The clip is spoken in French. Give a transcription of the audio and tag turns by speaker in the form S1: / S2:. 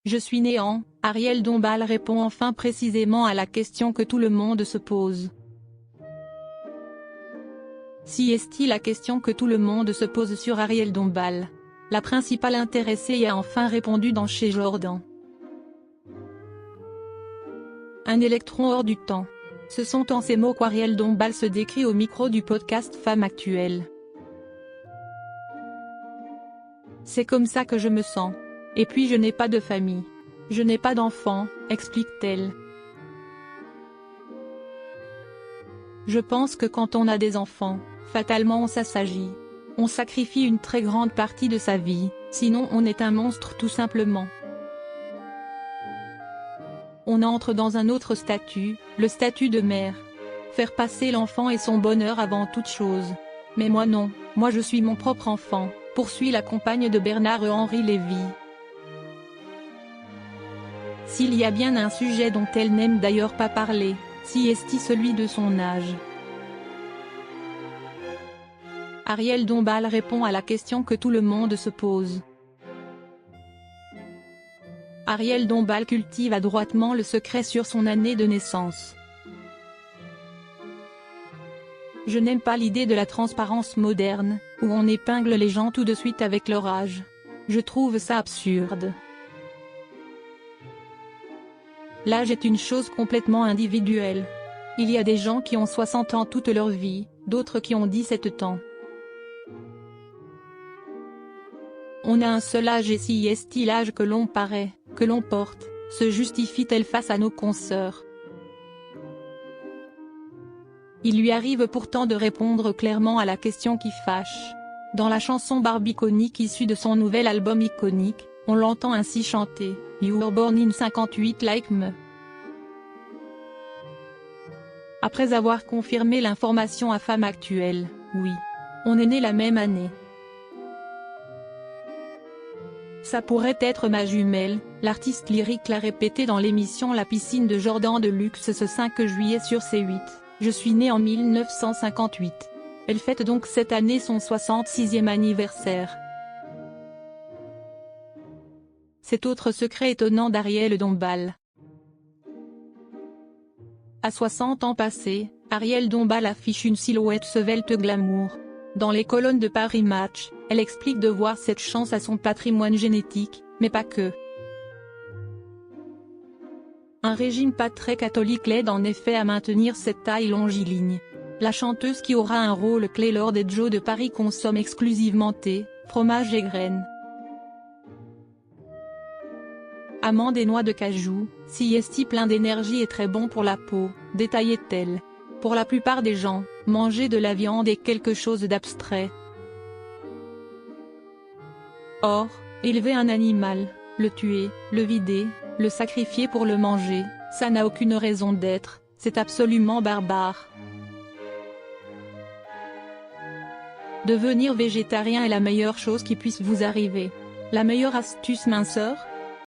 S1: Je suis néant. Ariel Dombal répond enfin précisément à la question que tout le monde se pose. Si est-il la question que tout le monde se pose sur Ariel Dombal. La principale intéressée y a enfin répondu dans Chez Jordan. Un électron hors du temps. Ce sont en ces mots qu'Ariel Dombal se décrit au micro du podcast Femme Actuelle. C'est comme ça que je me sens. Et puis je n'ai pas de famille. Je n'ai pas d'enfant, explique-t-elle. Je pense que quand on a des enfants, fatalement on s'assagit. On sacrifie une très grande partie de sa vie, sinon on est un monstre tout simplement. On entre dans un autre statut, le statut de mère. Faire passer l'enfant et son bonheur avant toute chose. Mais moi non, moi je suis mon propre enfant, poursuit la compagne de Bernard-Henri Lévy. S'il y a bien un sujet dont elle n'aime d'ailleurs pas parler, si est-il celui de son âge. Ariel Dombal répond à la question que tout le monde se pose. Ariel Dombal cultive adroitement le secret sur son année de naissance. Je n'aime pas l'idée de la transparence moderne, où on épingle les gens tout de suite avec leur âge. Je trouve ça absurde. L'âge est une chose complètement individuelle. Il y a des gens qui ont 60 ans toute leur vie, d'autres qui ont 17 ans. On a un seul âge et si est-il l'âge que l'on paraît, que l'on porte, se justifie-t-elle face à nos consoeurs? Il lui arrive pourtant de répondre clairement à la question qui fâche. Dans la chanson Barbiconique issue de son nouvel album iconique, on l'entend ainsi chanter « You were born in 58 like me ». Après avoir confirmé l'information à Femme Actuelle, oui. On est né la même année. Ça pourrait être ma jumelle, l'artiste lyrique l'a répété dans l'émission La Piscine de Jordan de Luxe ce 5 juillet sur C8. Je suis née en 1958. Elle fête donc cette année son 66e anniversaire. Cet autre secret étonnant d'Ariel Dombal. À 60 ans passés, Ariel Dombal affiche une silhouette svelte glamour. Dans les colonnes de Paris Match, elle explique devoir cette chance à son patrimoine génétique, mais pas que. Un régime pas très catholique l'aide en effet à maintenir cette taille longiligne. La chanteuse qui aura un rôle clé lors des Jeux de Paris consomme exclusivement thé, fromage et graines. Amandes et noix de cajou, si est plein d'énergie et très bon pour la peau, détaillait-elle. Pour la plupart des gens, manger de la viande est quelque chose d'abstrait. Or, élever un animal, le tuer, le vider, le sacrifier pour le manger, ça n'a aucune raison d'être, c'est absolument barbare. Devenir végétarien est la meilleure chose qui puisse vous arriver. La meilleure astuce minceur,